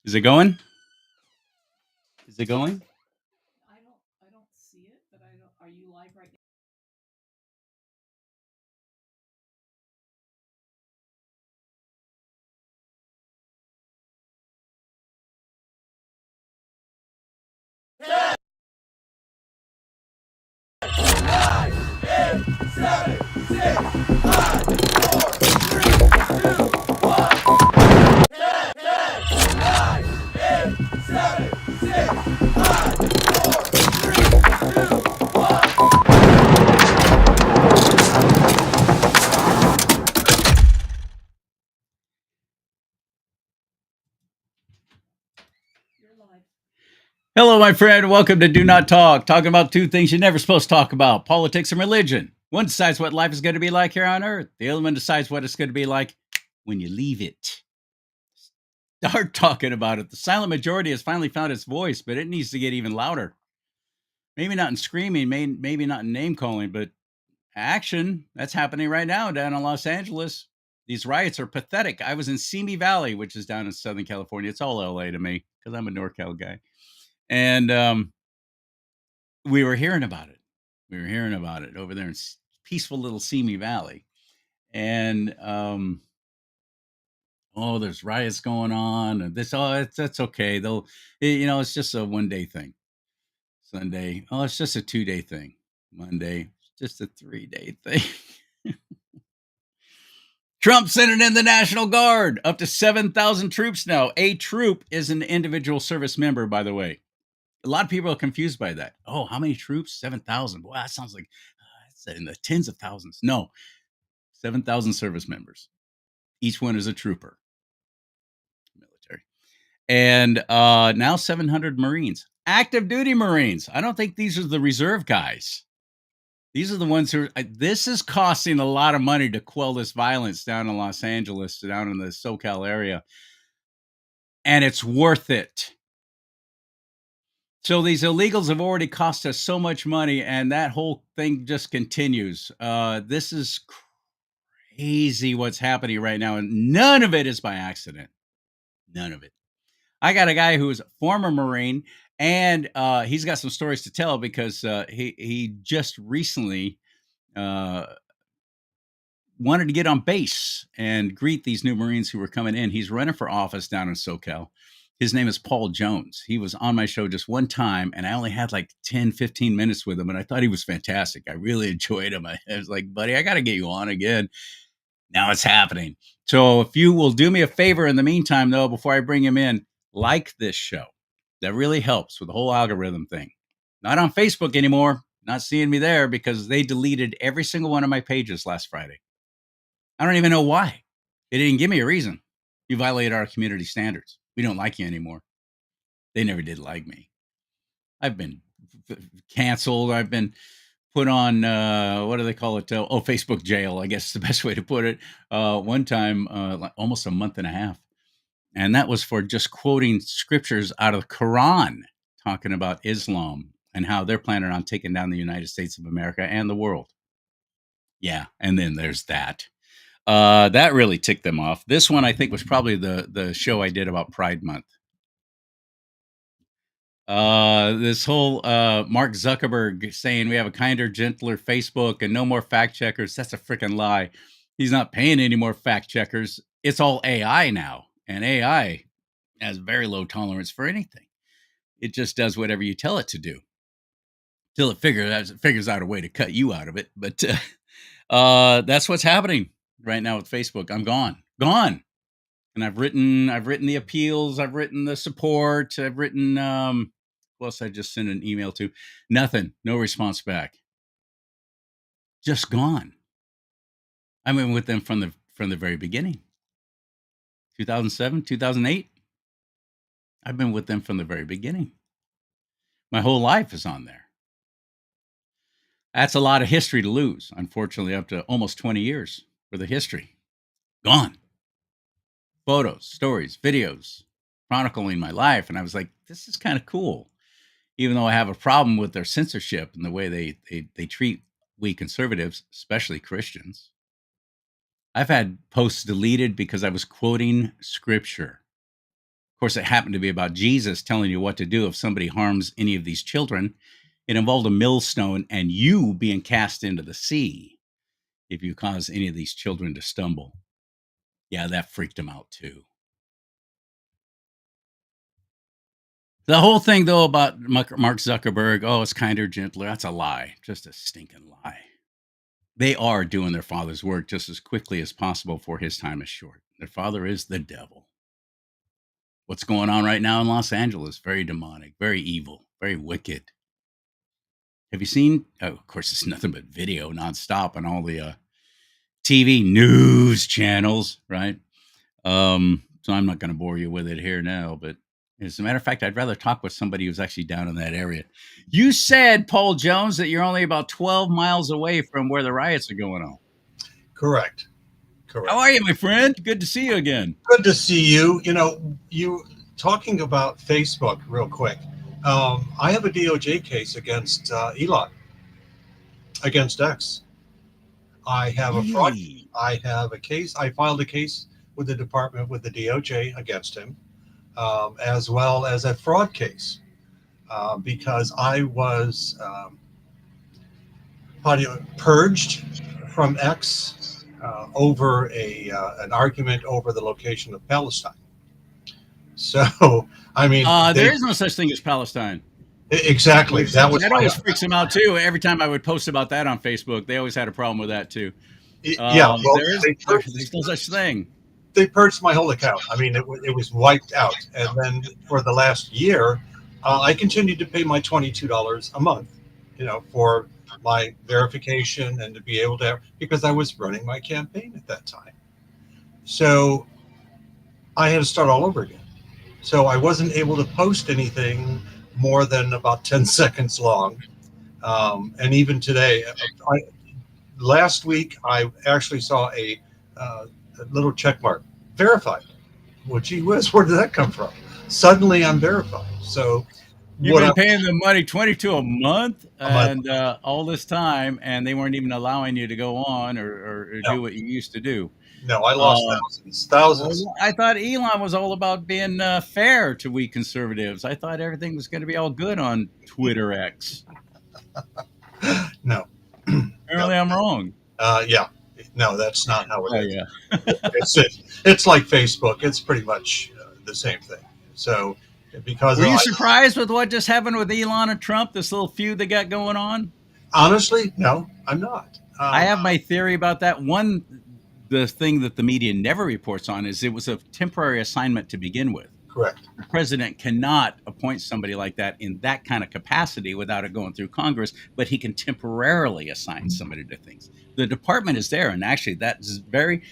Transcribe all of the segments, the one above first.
Is it going? Is it going? I don't see it, but I don't. Are you live right now? You're live. Hello, my friend. Welcome to Do Not Talk, talking about two things you're never supposed to talk about: politics and religion. One decides what life is going to be like here on earth, the other one decides what it's going to be like when you leave it. Start talking about it. The silent majority has finally found its voice, but it needs to get even louder. Maybe not in screaming, maybe not in name calling, but action. That's happening right now down in Los Angeles. These riots are pathetic. I was in Simi Valley, which is down in Southern California. It's all LA to me because I'm a NorCal guy. And we were hearing about it. We were hearing about it over there in peaceful little Simi Valley. And oh, there's riots going on, and this, oh, that's okay. It's just a 1 day thing. Sunday, oh, it's just a 2 day thing. Monday, just a 3 day thing. Trump sending in the National Guard, up to 7,000 troops now. A troop is an individual service member, by the way. A lot of people are confused by that. Oh, how many troops? 7,000. Boy, that sounds like it's in the tens of thousands. No, 7,000 service members. Each one is a trooper, military. And now 700 Marines, active duty Marines. I don't think these are the reserve guys. These are the ones who are, this is costing a lot of money to quell this violence down in Los Angeles, down in the SoCal area. And it's worth it. So these illegals have already cost us so much money, and that whole thing just continues. This is crazy what's happening right now, and none of it is by accident. None of it. I got a guy who is a former Marine, and he's got some stories to tell because he just recently wanted to get on base and greet these new Marines who were coming in. He's running for office down in SoCal. His name is Paul Jones. He was on my show just one time, and I only had like 10, 15 minutes with him, and I thought he was fantastic. I really enjoyed him. I was like, buddy, I got to get you on again. Now it's happening. So if you will do me a favor in the meantime, though, before I bring him in, like this show. That really helps with the whole algorithm thing. Not on Facebook anymore. Not seeing me there because they deleted every single one of my pages last Friday. I don't even know why. They didn't give me a reason. You violated our community standards. We don't like you anymore. They never did like me. I've been canceled. I've been put on, what do they call it? Facebook jail, I guess is the best way to put it. One time, like almost a month and a half. And that was for just quoting scriptures out of the Quran, talking about Islam and how they're planning on taking down the United States of America and the world. Yeah. And then there's that. That really ticked them off. This one, I think, was probably the show I did about Pride Month. This whole Mark Zuckerberg saying we have a kinder, gentler Facebook and no more fact checkers. That's a freaking lie. He's not paying any more fact checkers. It's all AI now, and AI has very low tolerance for anything. It just does whatever you tell it to do till it figures out a way to cut you out of it. But that's what's happening right now with Facebook. I'm gone. And I've written the appeals, I've written the support, I've written who else I just sent an email to. Nothing, no response back. Just gone. I've been with them from the very beginning. 2007, 2008. I've been with them from the very beginning. My whole life is on there. That's a lot of history to lose, unfortunately, up to almost 20 years for the history. Gone. Photos, stories, videos, chronicling my life. And I was like, this is kind of cool. Even though I have a problem with their censorship and the way they treat we conservatives, especially Christians. I've had posts deleted because I was quoting scripture. course, it happened to be about Jesus telling you what to do if somebody harms any of these children. It involved a millstone and you being cast into the sea if you cause any of these children to stumble. Yeah, that freaked him out too. The whole thing, though, about Mark Zuckerberg, oh, it's kinder, gentler. That's a lie. Just a stinking lie. They are doing their father's work just as quickly as possible, for his time is short. Their father is the devil. What's going on right now in Los Angeles? Very demonic, very evil, very wicked. Have you seen? Oh, of course, it's nothing but video nonstop on all the TV news channels, right? So I'm not going to bore you with it here now, but as a matter of fact, I'd rather talk with somebody who's actually down in that area. You said, Paul Jones, that you're only about 12 miles away from where the riots are going on. Correct. How are you, my friend? Good to see you again. Good to see you. You know, you talking about Facebook real quick. I have a DOJ case against Elon, against X. I have a fraud. I have a case. I filed a case with the department, with the DOJ against him, as well as a fraud case, because I was purged from X over an argument over the location of Palestine. So, I mean, there is no such thing as Palestine. Exactly. That always freaks them out too. Every time I would post about that on Facebook, they always had a problem with that too. Yeah, well, there's no such thing. They purged my whole account. I mean, it was wiped out. And then for the last year, I continued to pay my $22 a month, you know, for my verification and to be able to, because I was running my campaign at that time. So I had to start all over again. So I wasn't able to post anything more than about 10 seconds long. And even today, last week, I actually saw a little check mark, verified. Well, gee whiz, where did that come from? Suddenly I'm verified. So you've been paying the money, $22 a month, and all this time, and they weren't even allowing you to go on or do what you used to do. No, I lost thousands. Well, I thought Elon was all about being fair to we conservatives. I thought everything was going to be all good on Twitter X. No. Apparently I'm wrong. Yeah. No, that's not how it is. Yeah. It's like Facebook. It's pretty much the same thing. So because were you surprised with what just happened with Elon and Trump, this little feud they got going on? Honestly, no, I'm not. I have my theory about that. The thing that the media never reports on is it was a temporary assignment to begin with. Correct. The president cannot appoint somebody like that in that kind of capacity without it going through Congress, but he can temporarily assign somebody to things. The department is there, and actually that very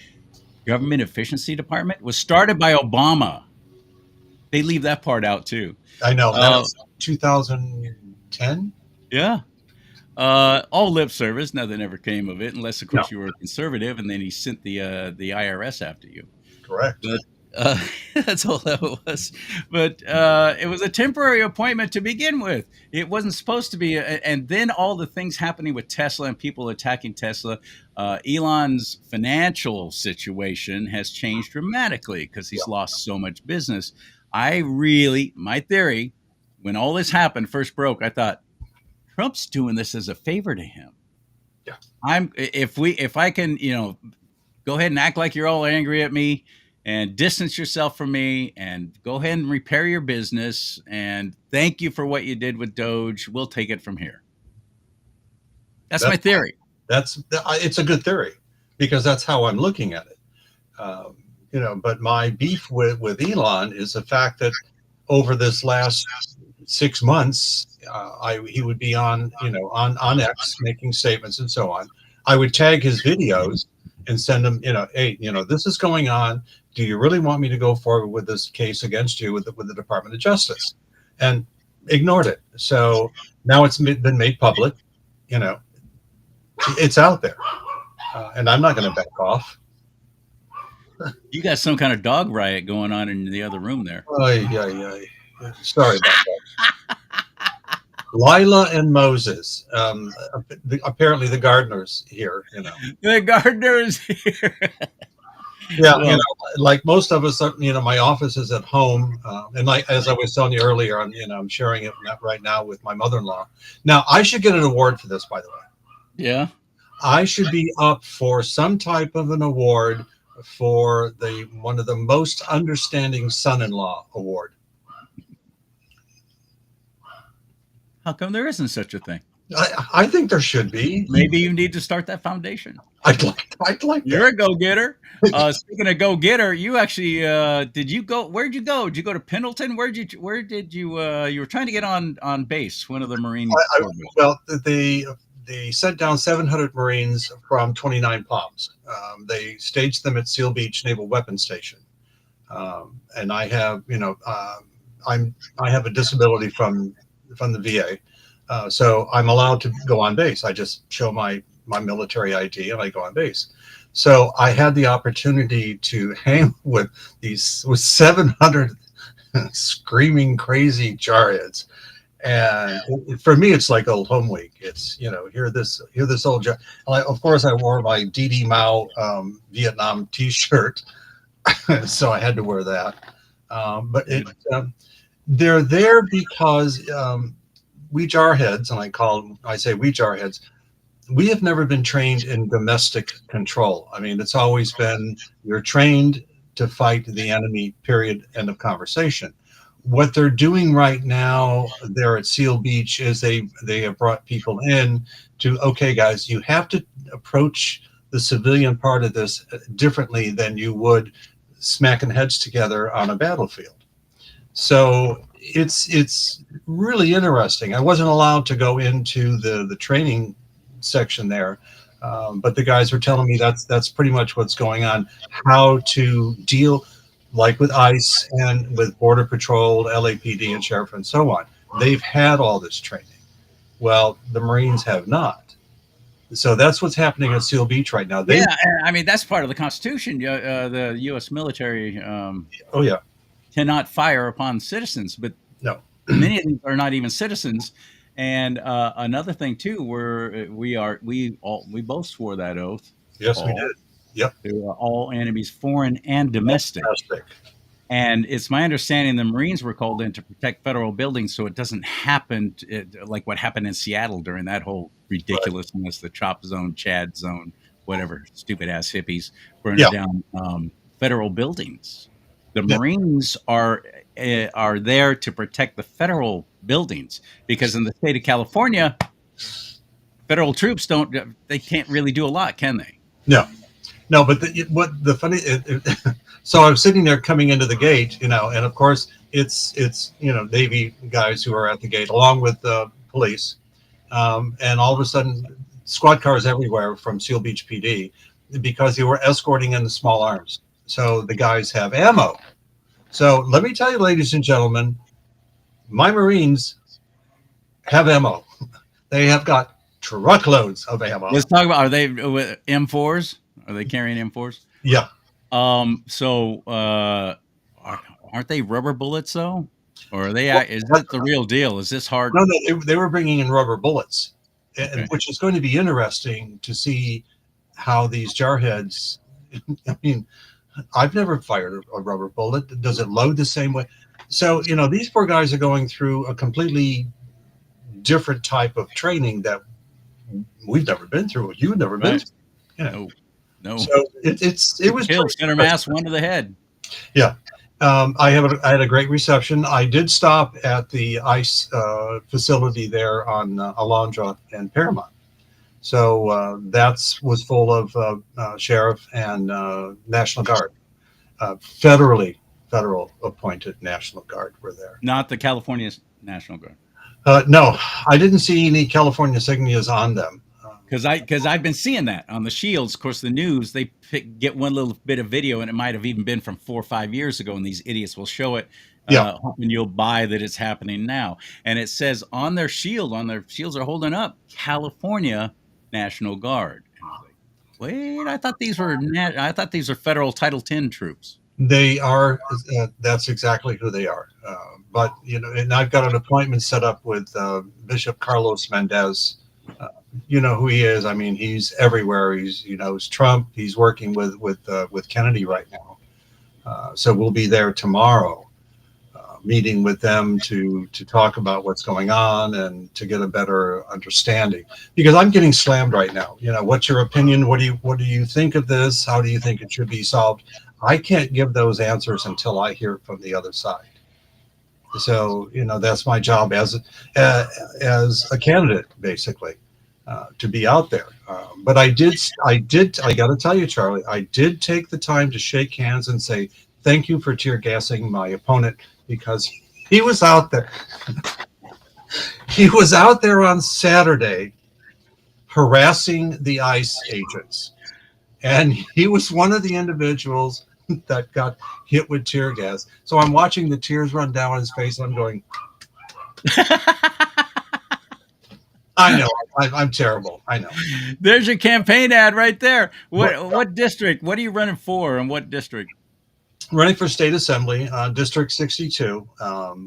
government efficiency department was started by Obama. They leave that part out too. I know. That was 2010? Yeah. All lip service. Nothing ever came of it, unless, of course, you were a conservative, and then he sent the IRS after you. Correct. But that's all that was. But it was a temporary appointment to begin with. It wasn't supposed to be. And then all the things happening with Tesla and people attacking Tesla. Elon's financial situation has changed dramatically because he's lost so much business. My theory, when all this happened, first broke, I thought, Trump's doing this as a favor to him. Yeah. If I can, go ahead and act like you're all angry at me and distance yourself from me and go ahead and repair your business and thank you for what you did with Doge. We'll take it from here. That's my theory. It's a good theory because that's how I'm looking at it. But my beef with Elon is the fact that over this last 6 months, he would be on X making statements and so on. I would tag his videos and send him, hey, this is going on. Do you really want me to go forward with this case against you with the Department of Justice? And ignored it. So now it's been made public. It's out there, and I'm not going to back off. You got some kind of dog riot going on in the other room there. Sorry about that. Lila and Moses. Apparently the gardener's here. The gardener's here. Yeah, Well, like most of us, my office is at home, and like as I was telling you earlier, I'm sharing it right now with my mother-in-law. Now, I should get an award for this, by the way. yeah. I should be up for some type of an award for the one of the most understanding son-in-law award. How come there isn't such a thing? I think there should be. Maybe you need to start that foundation. I'd like You're a that. go-getter. Speaking of go-getter, you actually did you go? Where'd you go? Did you go to Pendleton? Where did you? You were trying to get on base. One of the Marine I, Corps bases. well, they sent down 700 Marines from 29 Palms. They staged them at Seal Beach Naval Weapons Station, and I have, I have a disability from the VA, so I'm allowed to go on base. I just show my military ID and I go on base. So I had the opportunity to hang with 700 screaming crazy jarheads. And for me, it's like old home week. It's, hear this old, of course I wore my DD Mao Vietnam t-shirt. So I had to wear that. But they're there because we jarheads, and I say we jarheads, we have never been trained in domestic control. I mean, it's always been you're trained to fight the enemy, period, end of conversation. What they're doing right now there at Seal Beach is they have brought people in to, okay, guys, you have to approach the civilian part of this differently than you would smacking heads together on a battlefield. So it's really interesting. I wasn't allowed to go into the training section there, but the guys were telling me that's pretty much what's going on. How to deal, like with ICE and with Border Patrol, LAPD, and Sheriff, and so on. They've had all this training. Well, the Marines have not. So that's what's happening at Seal Beach right now. Yeah, I mean that's part of the Constitution. The U.S. military Oh yeah. cannot fire upon citizens, but No. many of these are not even citizens. And another thing too, we both swore that oath. Yes, we did. Yep. To all enemies, foreign and domestic. Fantastic. And it's my understanding the Marines were called in to protect federal buildings, so it doesn't happen like what happened in Seattle during that whole ridiculousness, the Chop Zone, Chad Zone, whatever, stupid ass hippies burning down federal buildings. The Marines are there to protect the federal buildings, because in the state of California, federal troops they can't really do a lot, can they? No, but the funny, so I was sitting there coming into the gate, and of course it's Navy guys who are at the gate along with the police, and all of a sudden squad cars everywhere from Seal Beach PD, because they were escorting in the small arms. So the guys have ammo. So let me tell you, ladies and gentlemen, my Marines have ammo. They have got truckloads of ammo. Let's talk about, are they M4s? Are they carrying M4s? Yeah. So aren't they rubber bullets though? Or are they? Is that the real deal? Is this hard? No, they were bringing in rubber bullets, which is going to be interesting to see how these jarheads. I mean, I've never fired a rubber bullet. Does it load the same way? So these poor guys are going through a completely different type of training that we've never been through. You've never been through. No. So it was killed center mass, one to the head. Yeah. I had a great reception. I did stop at the ICE facility there on Alondra and Paramount. So that was full of sheriff and National Guard, federal appointed National Guard were there. Not the California National Guard. No, I didn't see any California insignias on them. Because I've been seeing that on the shields. Of course, the news, they get one little bit of video, and it might have even been from 4 or 5 years ago, and these idiots will show it, hoping you'll buy that it's happening now. And it says on their shields are holding up California National Guard. And I was like, wait, I thought these were federal Title X troops. They are. That's exactly who they are. But and I've got an appointment set up with Bishop Carlos Mendez you know who he is. I mean, he's everywhere. He knows Trump. He's working with Kennedy right now. So we'll be there tomorrow, meeting with them to talk about what's going on and to get a better understanding. Because I'm getting slammed right now. You know, what's your opinion? What do you think of this? How do you think it should be solved? I can't give those answers until I hear from the other side. So, you know, that's my job as a candidate, basically, to be out there. But I got to tell you, Charlie, I did take the time to shake hands and say thank you for tear gassing my opponent, because he was out there. He was out there on Saturday harassing the ICE agents, and he was one of the individuals that got hit with tear gas. So I'm watching the tears run down his face. And I'm going, I know, I'm terrible. I know. There's your campaign ad right there. What district? What are you running for, and what district? Running for state assembly, District 62,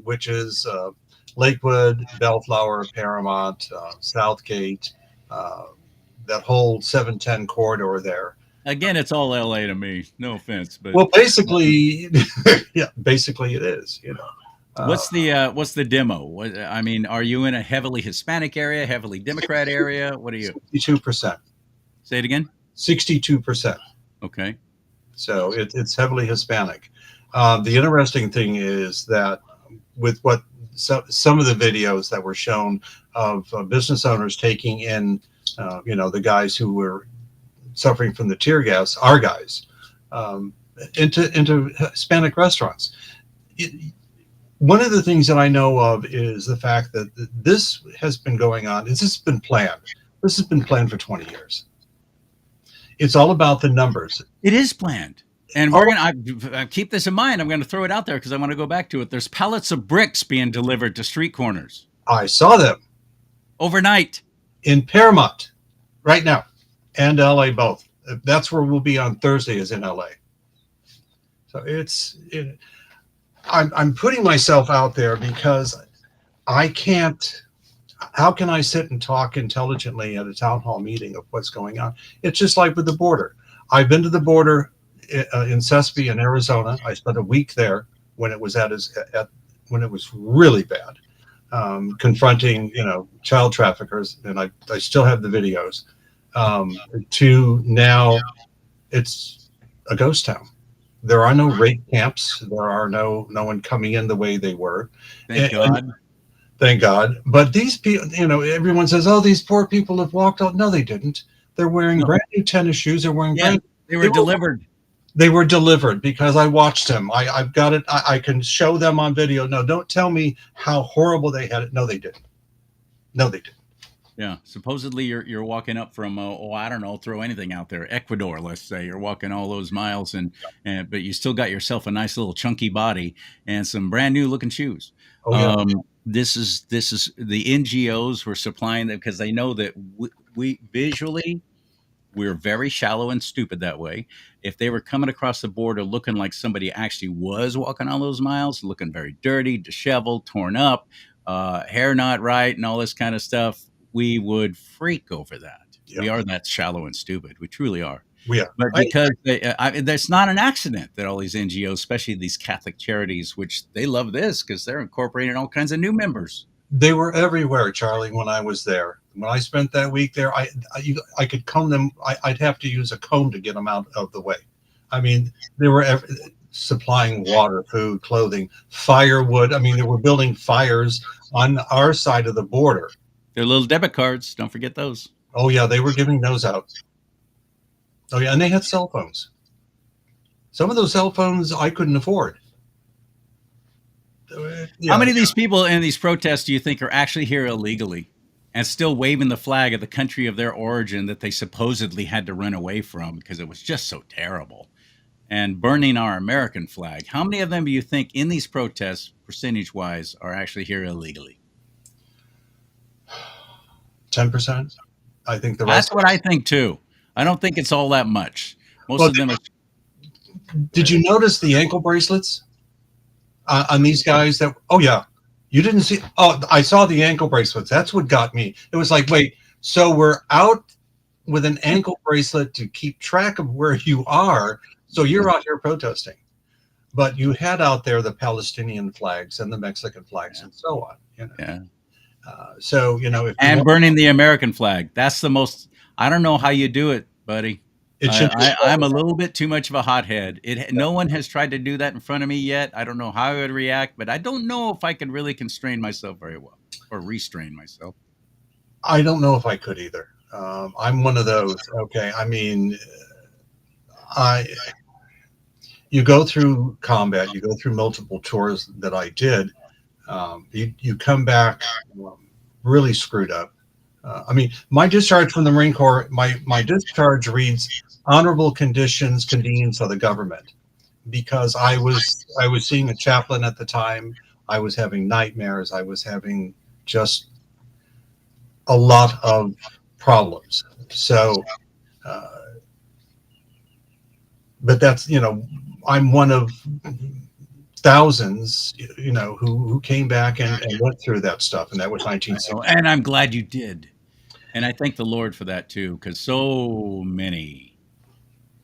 which is Lakewood, Bellflower, Paramount, Southgate, that whole 710 corridor there. Again, it's all LA to me. No offense, but Well, basically, yeah, basically it is. You know, what's the demo? I mean, are you in a heavily Hispanic area, heavily Democrat area? What are you? 62%. Say it again. 62%. Okay. So it's heavily Hispanic. The interesting thing is that with some of the videos that were shown of business owners taking in, the guys who were suffering from the tear gas, our guys, into Hispanic restaurants. One of the things that I know of is the fact that this has been going on. This has been planned. This has been planned for 20 years. It's all about the numbers. It is planned. And we're going to keep this in mind. I'm going to throw it out there because I want to go back to it. There's pallets of bricks being delivered to street corners. I saw them. Overnight. In Paramount right now, and LA both. That's where we'll be on Thursday, is in LA. So I'm putting myself out there because I can't. How can I sit and talk intelligently at a town hall meeting of what's going on? It's just like with the border. I've been to the border in Sespe in Arizona. I spent a week there when it was when it was really bad, confronting child traffickers, and I still have the videos. To now, it's a ghost town. There are no rape camps. There are no one coming in the way they were. Thank God. Thank God. But these people, everyone says, "Oh, these poor people have walked out." No, they didn't. They're wearing brand new tennis shoes. They're wearing they were delivered. They were delivered because I watched them. I've got it. I can show them on video. No, don't tell me how horrible they had it. No, they didn't. No, they didn't. Yeah, supposedly you're walking up from I don't know, throw anything out there, Ecuador, let's say. You're walking all those miles, but you still got yourself a nice little chunky body and some brand new looking shoes. Oh, yeah. This is the NGOs were supplying them because they know that we visually we're very shallow and stupid that way. If they were coming across the border looking like somebody actually was walking all those miles, looking very dirty, disheveled, torn up, hair not right, and all this kind of stuff, we would freak over that. Yep. We are that shallow and stupid. We truly are. We are. But because there's not an accident that all these NGOs, especially these Catholic charities, which they love this because they're incorporating all kinds of new members. They were everywhere, Charlie, when I was there. When I spent that week there, I could comb them. I'd have to use a comb to get them out of the way. I mean, they were supplying water, food, clothing, firewood. I mean, they were building fires on our side of the border. Their little debit cards. Don't forget those. Oh, yeah. They were giving those out. Oh, yeah. And they had cell phones. Some of those cell phones I couldn't afford. How many of these people in these protests do you think are actually here illegally and still waving the flag of the country of their origin that they supposedly had to run away from because it was just so terrible, and burning our American flag? How many of them do you think in these protests, percentage-wise, are actually here illegally? 10%. I think the rest. That's what I think too. I don't think it's all that much. Most of them are. Did you notice the ankle bracelets on these guys? Oh yeah, you didn't see. Oh, I saw the ankle bracelets. That's what got me. It was like, wait, So we're out with an ankle bracelet to keep track of where you are. So you're out here protesting, but you had out there the Palestinian flags and the Mexican flags Yeah. and so on. Yeah. So if you And want, burning the American flag. That's the most. I don't know how you do it, buddy. it should be. I'm a little bit too much of a hothead. No one has tried to do that in front of me yet. I don't know how I would react, but I don't know if I could really constrain myself very well or restrain myself. I don't know if I could either. I'm one of those. Okay, I mean, I you go through combat, you go through multiple tours that I did. You come back really screwed up. I mean, my discharge from the Marine Corps, my discharge reads honorable conditions, convenience of the government, because I was seeing a chaplain at the time. I was having nightmares. I was having just a lot of problems. So, uh, but that's I'm one of thousands who came back and went through that stuff, and that was 1960. And I'm glad you did. And I thank the Lord for that too, because so many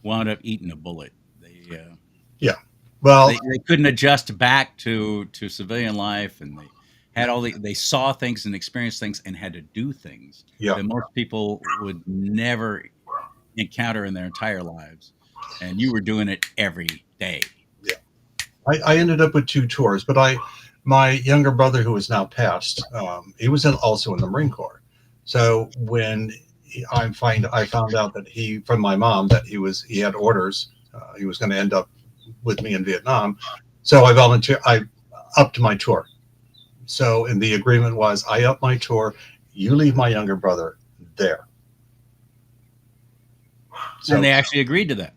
wound up eating a bullet. Yeah. Well, They couldn't adjust back to civilian life, and they had they saw things and experienced things and had to do things yeah. that most people would never encounter in their entire lives, and you were doing it every day. Yeah. I ended up with 2 tours, but my younger brother, who is now passed, he was also in the Marine Corps. So when I found out that from my mom, that he had orders, he was going to end up with me in Vietnam. So I upped my tour. So, and the agreement was, I up my tour, you leave my younger brother there. So And they actually agreed to that.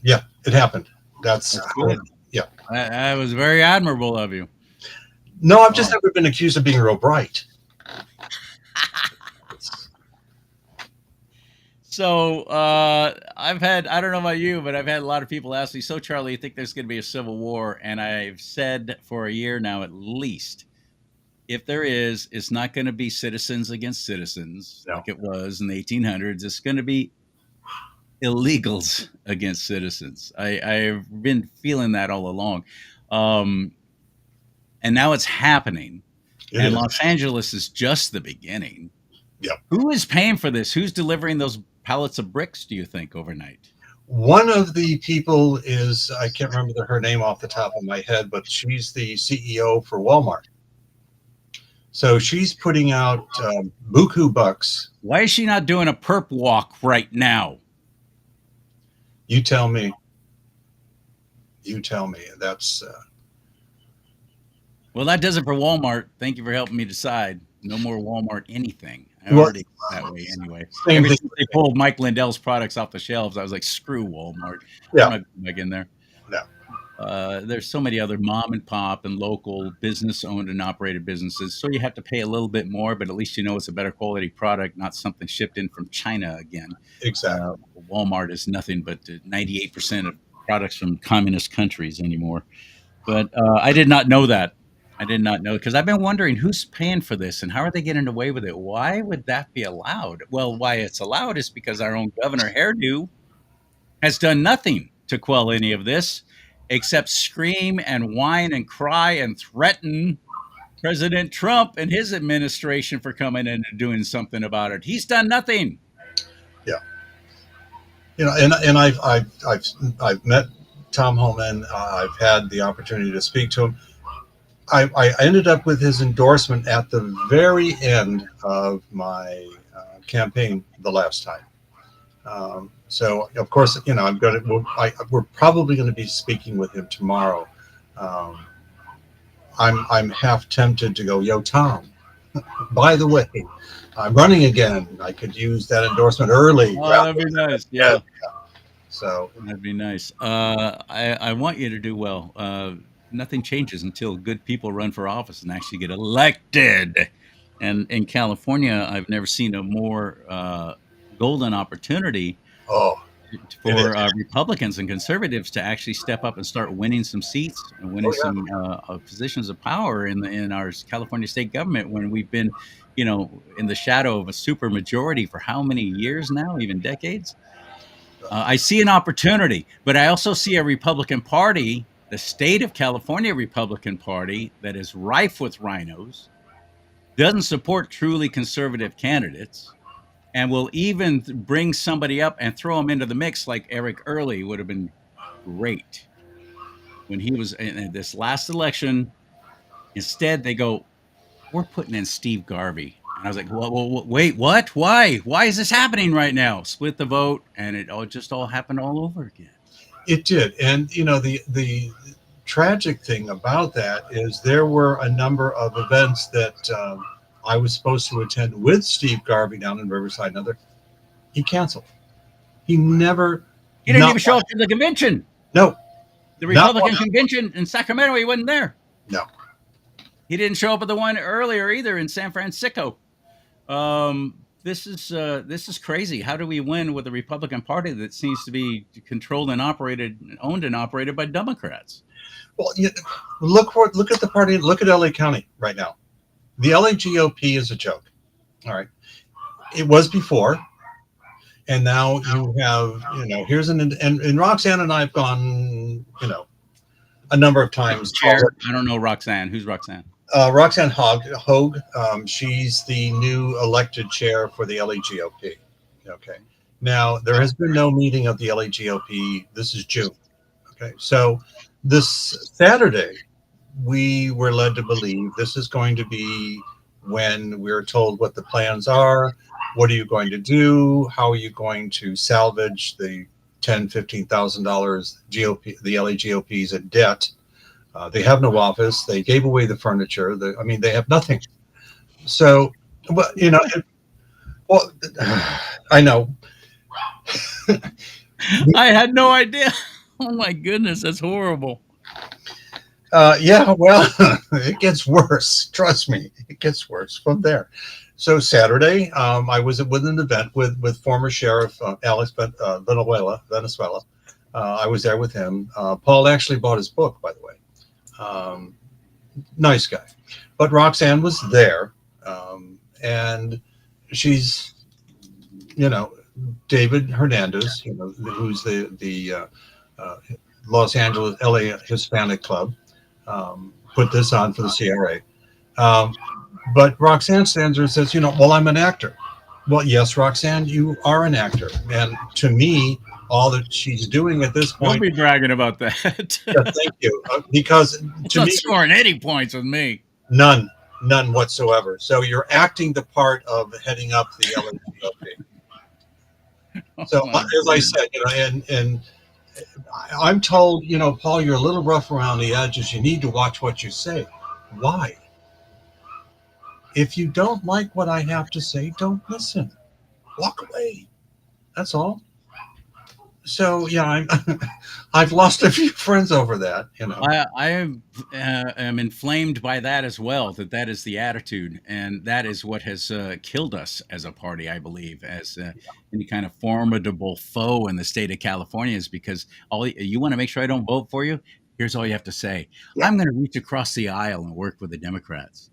yeah, it happened. That's good. Yeah. That was very admirable of you. No, I've just never been accused of being real bright. So I don't know about you, but I've had a lot of people ask me, so Charlie, you think there's going to be a civil war? And I've said for a year now, at least, if there is, it's not going to be citizens against citizens like it was in the 1800s. It's going to be illegals against citizens. I've been feeling that all along. And now it's happening. And Los Angeles is just the beginning. Yep. Who is paying for this? Who's delivering those pallets of bricks, do you think, overnight? One of the people is, I can't remember her name off the top of my head, but she's the CEO for Walmart. So she's putting out buku bucks. Why is she not doing a perp walk right now? You tell me. That's well, that does it for Walmart. Thank you for helping me decide. No more Walmart anything. I already that way anyway. Ever since they pulled Mike Lindell's products off the shelves, I was like, screw Walmart. Yeah. I'm not going back in there. No. There's so many other mom and pop and local business owned and operated businesses. So you have to pay a little bit more, but at least it's a better quality product, not something shipped in from China again. Exactly. Walmart is nothing but 98% of products from communist countries anymore. But I did not know that. I did not know, because I've been wondering who's paying for this and how are they getting away with it? Why would that be allowed? Well, why it's allowed is because our own Governor Hairdo has done nothing to quell any of this except scream and whine and cry and threaten President Trump and his administration for coming in and doing something about it. He's done nothing. Yeah. And I've met Tom Homan. I've had the opportunity to speak to him. I ended up with his endorsement at the very end of my campaign the last time. So of course, we're probably going to be speaking with him tomorrow. I'm half tempted to go, yo, Tom, by the way, I'm running again. I could use that endorsement early. Oh, that'd be nice. Yeah. So that'd be nice. I want you to do well. Nothing changes until good people run for office and actually get elected. And in California, I've never seen a more golden opportunity for Republicans and conservatives to actually step up and start winning some seats and winning Oh, yeah. some positions of power in our California state government when we've been, in the shadow of a super majority for how many years now, even decades. I see an opportunity, but I also see a Republican Party, the state of California Republican Party, that is rife with rhinos, doesn't support truly conservative candidates, and will even bring somebody up and throw him into the mix like Eric Early would have been great when he was in this last election. Instead, they go, we're putting in Steve Garvey. And I was like, well, wait, what? Why? Why is this happening right now? Split the vote, and it all happened all over again. It did. And, the tragic thing about that is there were a number of events that I was supposed to attend with Steve Garvey down in Riverside. He canceled. He never. He didn't even show up to the convention. No. The Republican convention in Sacramento, he wasn't there. No. He didn't show up at the one earlier either in San Francisco. This is crazy. How do we win with a Republican Party that seems to be controlled and owned and operated by Democrats? Well, look at the party. Look at LA County right now. The LA GOP is a joke. All right, it was before, and now you have here's and Roxanne and I have gone a number of times. Chair. I don't know Roxanne. Who's Roxanne? Roxanne Hogue. She's the new elected chair for the LA GOP. Okay. Now, there has been no meeting of the LA GOP. This is June. Okay. So this Saturday, we were led to believe this is going to be when we're told what the plans are. What are you going to do? How are you going to salvage the $10,000, $15,000 GOP, the LA GOP's in debt? They have no office. They gave away the furniture. They have nothing. So, well, I know. I had no idea. Oh my goodness, that's horrible. Yeah, well, it gets worse. Trust me, it gets worse from there. So Saturday, I was with an event with former Sheriff Alex Venezuela. I was there with him. Paul actually bought his book, by the way. Nice guy. But Roxanne was there, and she's, David Hernandez, who's the Los Angeles LA Hispanic Club, put this on for the CRA. But Roxanne stands there and says, well, I'm an actor. Well, yes, Roxanne, you are an actor. And to me, all that she's doing at this point. Don't be bragging about that. Yeah, thank you. Because to me, scoring any points with me. None whatsoever. So you're acting the part of heading up the LAPOP. So as I said, and I'm told, Paul, you're a little rough around the edges. You need to watch what you say. Why? If you don't like what I have to say, don't listen. Walk away. That's all. So yeah, I've lost a few friends over that. I am inflamed by that as well. That is the attitude, and that is what has killed us as a party. I believe as any kind of formidable foe in the state of California is because you want to make sure I don't vote for you. Here's all you have to say: yeah. I'm going to reach across the aisle and work with the Democrats.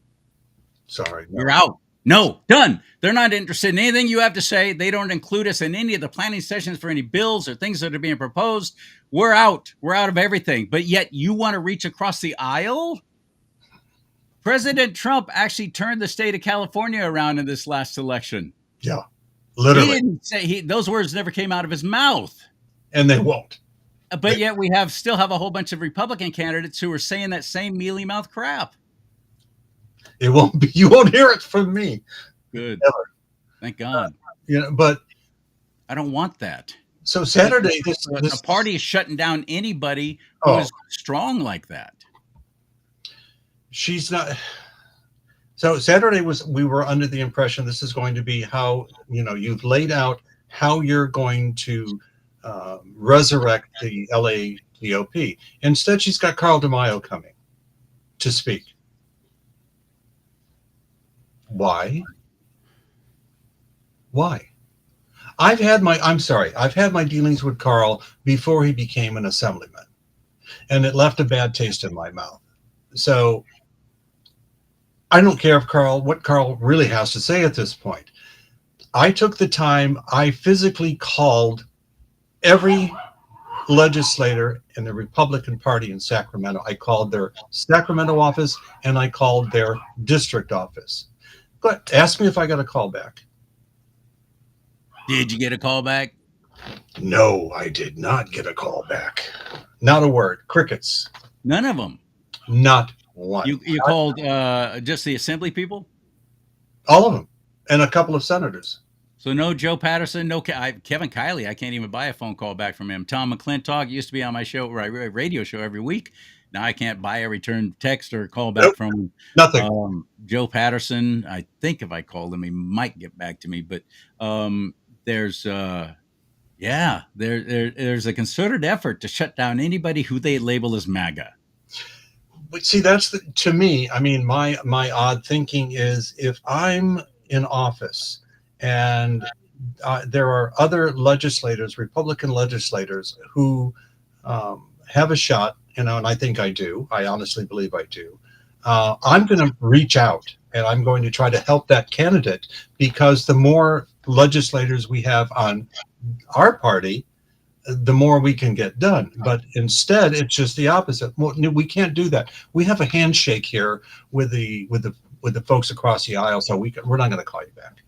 Sorry, no. You're out. No, done. They're not interested in anything you have to say. They don't include us in any of the planning sessions for any bills or things that are being proposed. We're out. We're out of everything. But yet you want to reach across the aisle? President Trump actually turned the state of California around in this last election. Yeah, literally. He didn't say those words never came out of his mouth. And they won't. But yet we still have a whole bunch of Republican candidates who are saying that same mealy mouth crap. It won't be. You won't hear it from me. Good. Ever. Thank God. But I don't want that. So Saturday, the party is shutting down anybody who is strong like that. She's not. So Saturday we were under the impression this is going to be how you've laid out how you're going to resurrect the LA GOP. Instead, she's got Carl DeMaio coming to speak. Why? I've had my dealings with Carl before he became an assemblyman, and it left a bad taste in my mouth. So I don't care what Carl really has to say at this point. I took the time, I physically called every legislator in the Republican Party in Sacramento. I called their Sacramento office and I called their district office. But ask me if I got a call back. Did you get a call back? No, I did not get a call back. Not a word. Crickets. None of them. Not one. You called just the assembly people? All of them. And a couple of senators. So no Joe Patterson, no Kevin Kiley. I can't even buy a phone call back from him. Tom McClintock used to be on my show, radio show every week. Now I can't buy a return text or call back from nothing. Joe Patterson. I think if I called him, he might get back to me. But there's a concerted effort to shut down anybody who they label as MAGA. But see, to me, I mean, my odd thinking is if I'm in office and there are other legislators, Republican legislators, who have a shot, and I think I do. I honestly believe I do. I'm going to reach out and I'm going to try to help that candidate, because the more legislators we have on our party, the more we can get done. But instead, it's just the opposite. We can't do that. We have a handshake here with the folks across the aisle, so we're not going to call you back.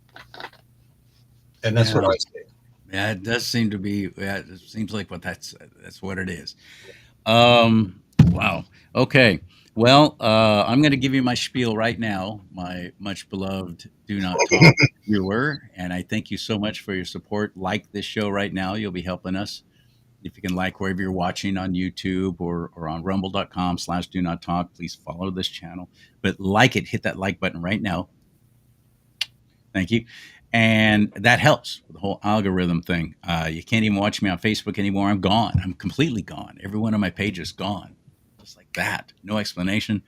And that's what I say. Yeah, it does seem to be. Yeah, it seems like that's what it is. Wow. Okay. Well, I'm going to give you my spiel right now, my much beloved Do Not Talk viewer, and I thank you so much for your support. Like this show right now. You'll be helping us. If you can like wherever you're watching on YouTube or on rumble.com/DoNotTalk, please follow this channel. But like it, hit that like button right now. Thank you. And that helps with the whole algorithm thing. You can't even watch me on Facebook anymore. I'm gone. I'm completely gone. Every one of my pages gone. Just like that. No explanation.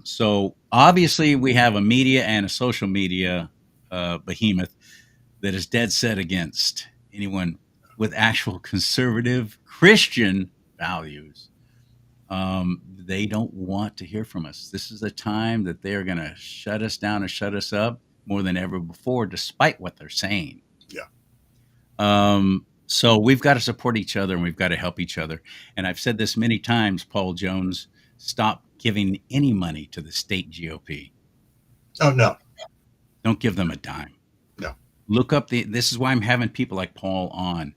So obviously we have a media and a social media behemoth that is dead set against anyone with actual conservative Christian values. They don't want to hear from us. This is the time that they are going to shut us down and shut us up more than ever before, despite what they're saying. Yeah. So we've got to support each other and we've got to help each other. And I've said this many times, Paul Jones, stop giving any money to the state GOP. Oh, no. Don't give them a dime. No. Look up this is why I'm having people like Paul on,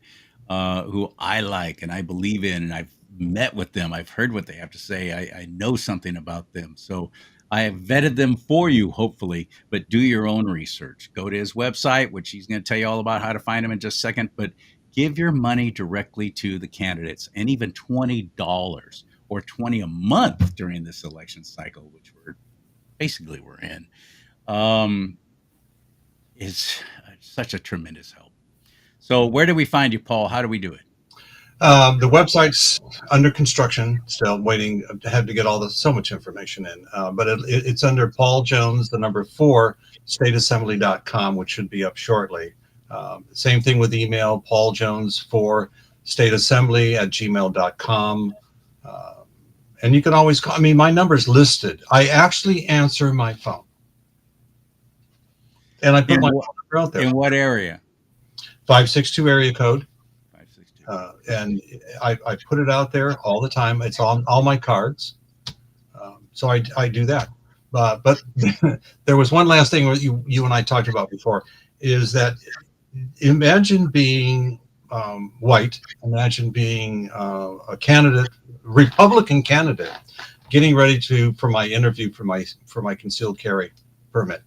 who I like and I believe in, and I've met with them. I've heard what they have to say. I know something about them. So I have vetted them for you, hopefully, but do your own research. Go to his website, which he's going to tell you all about how to find him in just a second, but give your money directly to the candidates, and even $20 or $20 a month during this election cycle, which we're in, is such a tremendous help. So where do we find you, Paul? How do we do it? The website's under construction, still waiting. I had to get so much information in, but it's under Paul Jones, the number 4, stateassembly.com, which should be up shortly. Same thing with email, pauljones4 stateassembly@gmail.com. And you can always call. I mean, my number's listed. I actually answer my phone. And I put my phone number out there. In what area? 562 area code. And I put it out there all the time. It's on all my cards. So I do that. But there was one last thing you and I talked about before, is that imagine being white, imagine being a candidate, Republican candidate, getting ready for my interview for my concealed carry permit.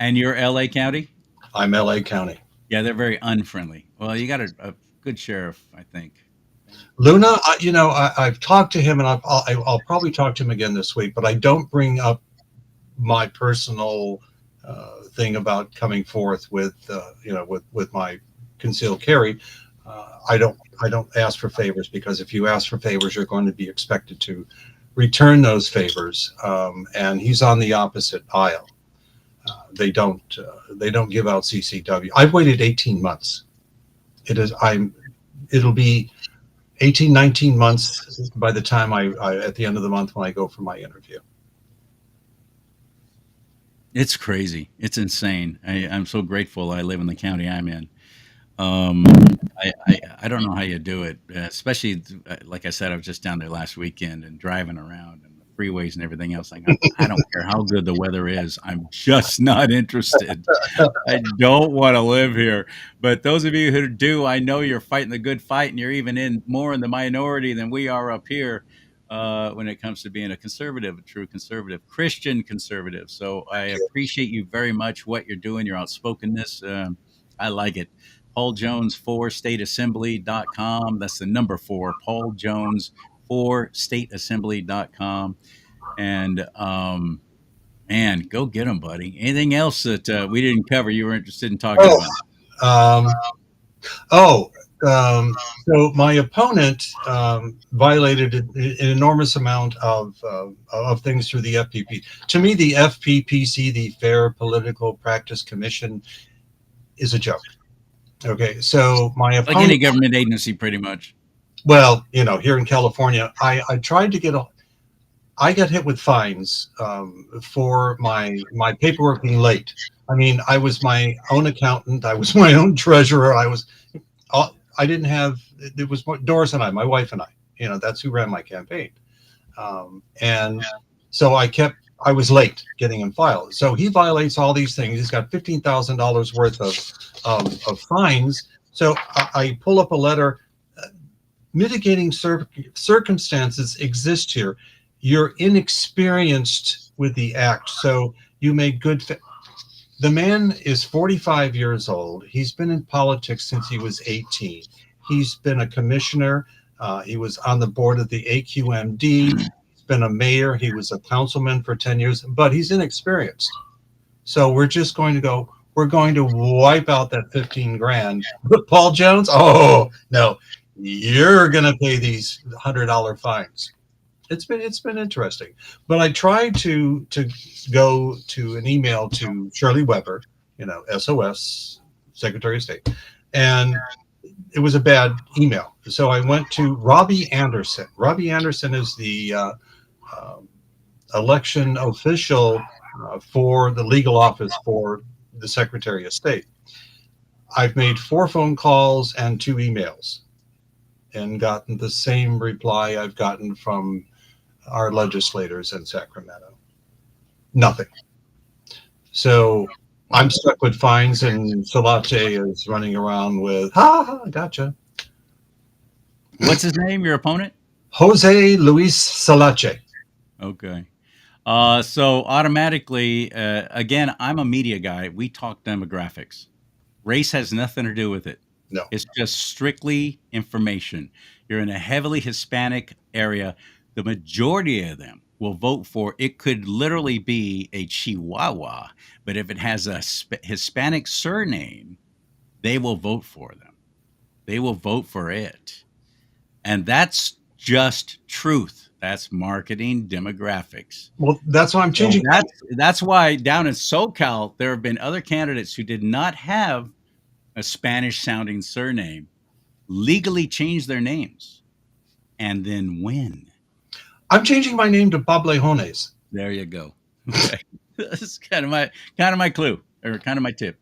And you're LA County? I'm LA County. Yeah, they're very unfriendly. Well, you got a good sheriff, I think. Luna, I've talked to him, and I'll probably talk to him again this week. But I don't bring up my personal thing about coming forth with my concealed carry. I don't ask for favors, because if you ask for favors, you're going to be expected to return those favors. And he's on the opposite aisle. They don't give out CCW. I've waited 18 months. It'll be 18, 19 months by the time I at the end of the month when I go for my interview. It's crazy. It's insane. I'm so grateful I live in the county I'm in. Um, I don't know how you do it, especially like I said, I was just down there last weekend and driving around and the freeways and everything else. Like I don't care how good the weather is, I'm just not interested. I don't want to live here. But those of you who do, I know you're fighting the good fight, and you're even in more in the minority than we are up here when it comes to being a conservative, a true conservative, Christian conservative. So I appreciate you very much what you're doing, your outspokenness. I like it. Paul Jones for stateassembly.com. That's the number 4, Paul Jones for stateassembly.com. And man, go get them, buddy. Anything else that we didn't cover you were interested in talking about? Um, oh, so my opponent violated an enormous amount of things through the FPP. To me, the FPPC, the Fair Political Practice Commission, is a joke. Okay, so my Like opponent, any government agency, pretty much. well, here in California, I tried to I got hit with fines for my paperwork being late. I mean, I was my own accountant. I was my own treasurer. I didn't have, it was Doris and I, my wife and I, that's who ran my campaign. And so I was late getting him filed. So he violates all these things. He's got $15,000 worth of fines. So I pull up a letter. Mitigating circumstances exist here. You're inexperienced with the act, so you make good. The man is 45 years old. He's been in politics since he was 18. He's been a commissioner. He was on the board of the AQMD. He's been a mayor. He was a councilman for 10 years, but he's inexperienced. So we're going to wipe out that 15 grand. But Paul Jones, oh, no, you're going to pay these $100 fines. It's been interesting, but I tried to go to an email to Shirley Weber, SOS, Secretary of State, and it was a bad email. So I went to Robbie Anderson. Robbie Anderson is the election official for the legal office for the Secretary of State. I've made 4 phone calls and 2 emails and gotten the same reply I've gotten from our legislators in Sacramento. Nothing. So I'm stuck with fines, and Salache is running around with, gotcha. What's his name, your opponent? Jose Luis Salache. Okay. So automatically, again, I'm a media guy. We talk demographics. Race has nothing to do with it. No. It's just strictly information. You're in a heavily Hispanic area. The majority of them will vote for, it could literally be a Chihuahua, but if it has a Hispanic surname, they will vote for them. They will vote for it. And that's just truth. That's marketing demographics. Well, that's why I'm changing. So that's why down in SoCal, there have been other candidates who did not have a Spanish-sounding surname legally change their names and then win. I'm changing my name to Bob Lejones. There you go. Okay. That's kind of my clue, or kind of my tip.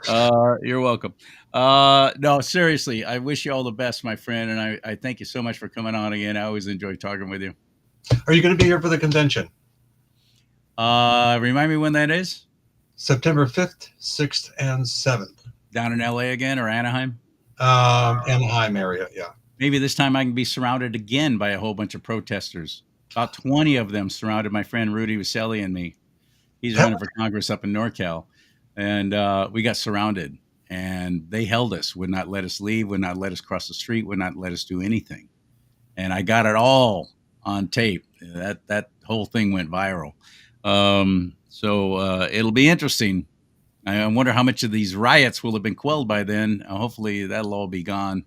You're welcome. No, seriously, I wish you all the best, my friend, and I thank you so much for coming on again. I always enjoy talking with you. Are you going to be here for the convention? Remind me when that is? September 5th, 6th, and 7th. Down in LA again, or Anaheim? Anaheim area, yeah. Maybe this time I can be surrounded again by a whole bunch of protesters. About 20 of them surrounded my friend Rudy Vaselli and me. He's running for Congress up in NorCal. And we got surrounded. And they held us, would not let us leave, would not let us cross the street, would not let us do anything. And I got it all on tape. That whole thing went viral. So it'll be interesting. I wonder how much of these riots will have been quelled by then. Hopefully that'll all be gone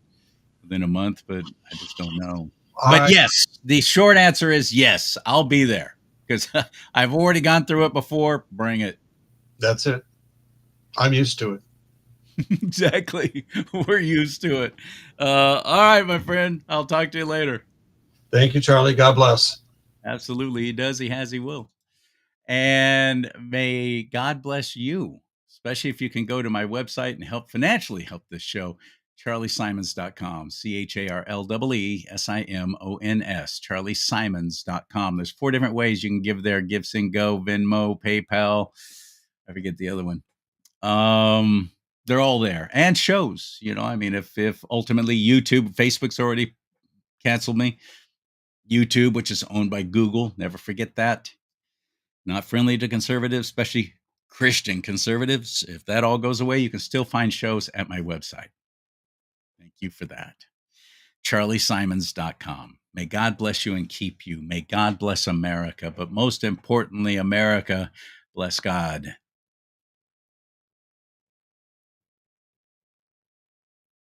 within a month, but I just don't know. But yes, the short answer is yes, I'll be there because I've already gone through it before. Bring it. That's it. I'm used to it. Exactly. We're used to it. All right, my friend. I'll talk to you later. Thank you, Charlie. God bless. Absolutely. He does. He has. He will. And may God bless you, especially if you can go to my website and help financially help this show, charliesimons.com, CharlieSimons, charliesimons.com. There's 4 different ways you can give there: GiveSendGo, Venmo, PayPal. I forget the other one. They're all there, and shows. I mean, if ultimately YouTube, Facebook's already canceled me. YouTube, which is owned by Google, never forget that. Not friendly to conservatives, especially Christian conservatives. If that all goes away, you can still find shows at my website. Thank you for that. charliesimons.com. May God bless you and keep you. May God bless America. But most importantly, America, bless God